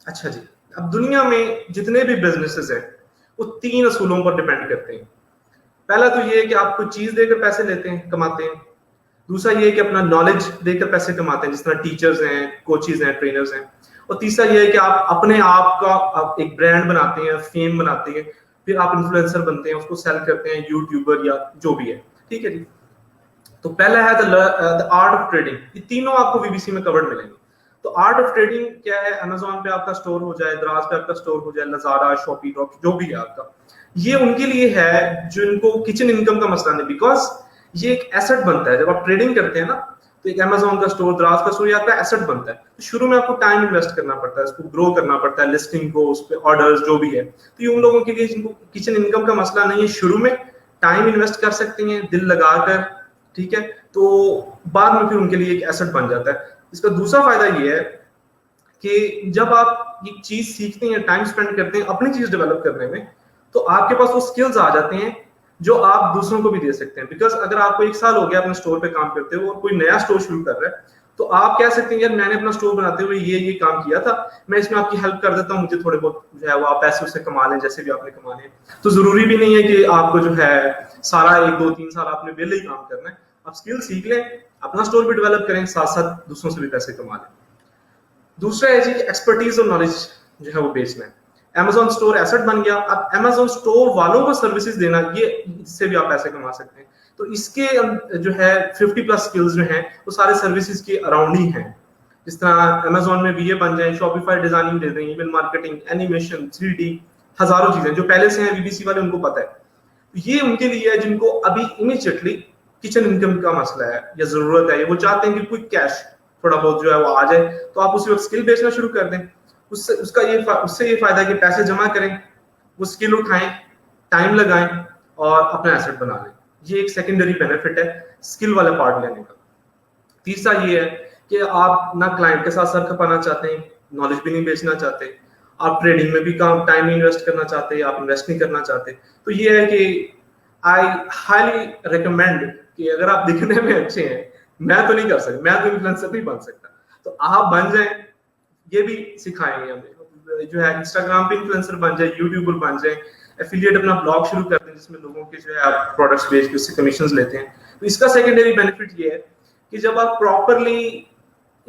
अच्छा जी, अब दुनिया में जितने भी बिजनेसेस हैं वो 3 असूलों पर डिपेंड करते हैं। पहला तो ये है कि आप कोई चीज देकर पैसे लेते हैं, कमाते हैं। दूसरा ये है कि अपना नॉलेज देकर पैसे कमाते हैं, जिस तरह टीचर्स हैं, कोचेज हैं, ट्रेनर्स हैं। और तीसरा ये है कि आप अपने आप का आप एक ब्रांड बनाते हैं, फेम बनाते हैं, फिर आप इन्फ्लुएंसर बनते हैं, उसको सेल करते हैं, यूट्यूबर या जो भी है। ठीक है जी। तो पहला है द आर्ट ऑफ ट्रेडिंग। ये तीनों आपको वीबीसी में कवर्ड मिलेंगे। तो आर्ट ऑफ ट्रेडिंग क्या है? अमेजोन पे आपका स्टोर हो जाए, दराज पे आपका स्टोर हो जाए, लजारा, शॉपी ड्रॉप, जो भी है आपका, ये उनके लिए है जिनको किचन इनकम का मसला नहीं, बिकॉज ये एक एसेट बनता है। जब आप ट्रेडिंग करते हैं ना, तो एक अमेजोन का स्टोर, दराज का स्टोर, ये आपका एसेट बनता है। तो शुरू में आपको टाइम इन्वेस्ट करना पड़ता है, इसको ग्रो करना पड़ता है, लिस्टिंग को, उस पर ऑर्डर्स, जो भी है। तो ये उन लोगों के लिए जिनको किचन इनकम का मसला नहीं है, शुरू में टाइम इन्वेस्ट कर सकते हैं दिल लगाकर, ठीक है। तो बाद में फिर उनके लिए एक एसेट बन जाता है। इसका दूसरा फायदा ये है कि जब आप एक चीज सीखते हैं, टाइम स्पेंड करते हैं अपनी चीज डेवलप करने में, तो आपके पास वो स्किल्स आ जाते हैं जो आप दूसरों को भी दे सकते हैं। बिकॉज अगर आपको 1 साल हो गया अपने स्टोर पे काम करते हो और कोई नया स्टोर शुरू कर रहा है, तो आप कह सकते हैं यार मैंने अपना स्टोर बनाते हुए ये काम किया था, मैं इसमें आपकी हेल्प कर देता हूँ, मुझे थोड़े बहुत जो है वो आप पैसे उससे कमा लें, जैसे भी आपने कमाने। तो जरूरी भी नहीं है कि आपको जो है सारा 1 2 3 साल आपने पहले ही काम करना है। आप स्किल सीख लें, अपना स्टोर भी डेवलप करें, साथ साथ दूसरों से भी पैसे कमा लें। दूसरा है जी एक्सपर्टीज और नॉलेज जो है वो बेचना है। Amazon स्टोर एसेट बन गया। अब Amazon स्टोर वालों को सर्विसेज देना, ये इससे भी आप पैसे कमा सकते हैं। तो इसके जो है 50+ स्किल्स जो हैं वो सारे सर्विसेज के अराउंड ही हैं। जिस तरह Amazon में VA बन जाए, Shopify डिजाइनिंग दे दें, ईमेल मार्केटिंग, एनिमेशन, 3D, हजारों चीजें जो पहले से हैं वीबीसी वाले उनको पता है। तो ये उनके लिए है जिनको अभी इमीडिएटली किचन इनकम का मसला है या जरूरत है, वो चाहते हैं कि क्विक कैश थोड़ा बहुत जो है वो आ जाए। तो आप उसी वक्त स्किल बेचना शुरू कर दें। उससे ये फायदा है कि पैसे जमा करें, वो स्किल उठाएं, टाइम लगाएं और अपना एसेट बना लें। ये एक सेकेंडरी बेनिफिट है स्किल वाला पार्ट लेने का। तीसरा ये है कि आप ना क्लाइंट के साथ सर खपाना चाहते हैं, नॉलेज भी नहीं बेचना चाहते, आप ट्रेडिंग में भी काम टाइम इन्वेस्ट करना चाहते हैं, आप इन्वेस्ट नहीं करना चाहते, तो ये है कि आई हाईली रिकमेंड कि अगर आप दिखने में अच्छे हैं, मैं तो नहीं कर सकता, मैं तो इन्फ्लुएंसर नहीं बन सकता, तो आप बन जाएं। ये भी सिखाएंगे हमें जो है इंस्टाग्राम पे इन्फ्लुएंसर बन जाए, यूट्यूबर बन जाए, एफिलिएट अपना ब्लॉग शुरू कर दें जिसमें लोगों के जो है आप प्रोडक्ट्स बेच के उससे कमीशंस लेते हैं। तो इसका सेकेंडरी बेनिफिट ये है कि जब आप प्रॉपरली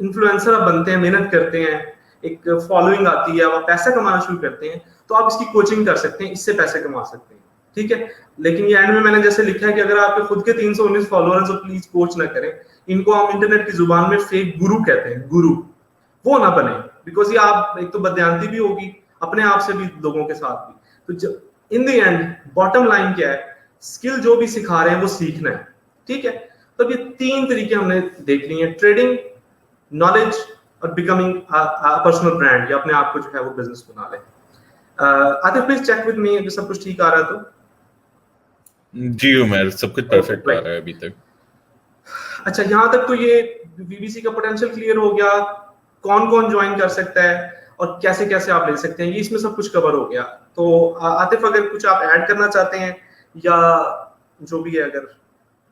इन्फ्लुएंसर आप बनते हैं, मेहनत करते हैं, एक फॉलोइंग आती है, आप पैसा कमाना शुरू करते हैं, तो आप इसकी कोचिंग कर सकते हैं, इससे पैसे कमा सकते हैं, ठीक है। लेकिन ये एंड में मैंने जैसे लिखा है कि अगर आपके खुद के 319 फॉलोअर्स हो, प्लीज कोच ना करें। इनको हम इंटरनेट की जुबान में फेक गुरु कहते हैं, गुरु वो ना बने। बिकॉज ये आप एक तो बदयांती भी होगी अपने आप से भी, लोगों के साथ भी। तो in the end bottom line क्या है, स्किल जो भी सिखा रहे हैं वो सीखना है, ठीक है। तो ये 3 तरीके हमने देख लिए हैं, ट्रेडिंग, नॉलेज और बिकमिंग पर्सनल ब्रांड, या अपने आप को जो है वो बिजनेस बना ले। Atif please check with me, सब कुछ ठीक आ रहा है तो? जी उमर, सब कुछ परफेक्ट आ रहा है अभी तक। अच्छा, यहाँ तक तो ये वीबीसी का पोटेंशियल क्लियर हो गया, कौन कौन ज्वाइन कर सकता है और कैसे कैसे आप ले सकते हैं, ये इसमें सब कुछ कवर हो गया। तो आतिफ अगर कुछ आप ऐड करना चाहते हैं या जो भी है, अगर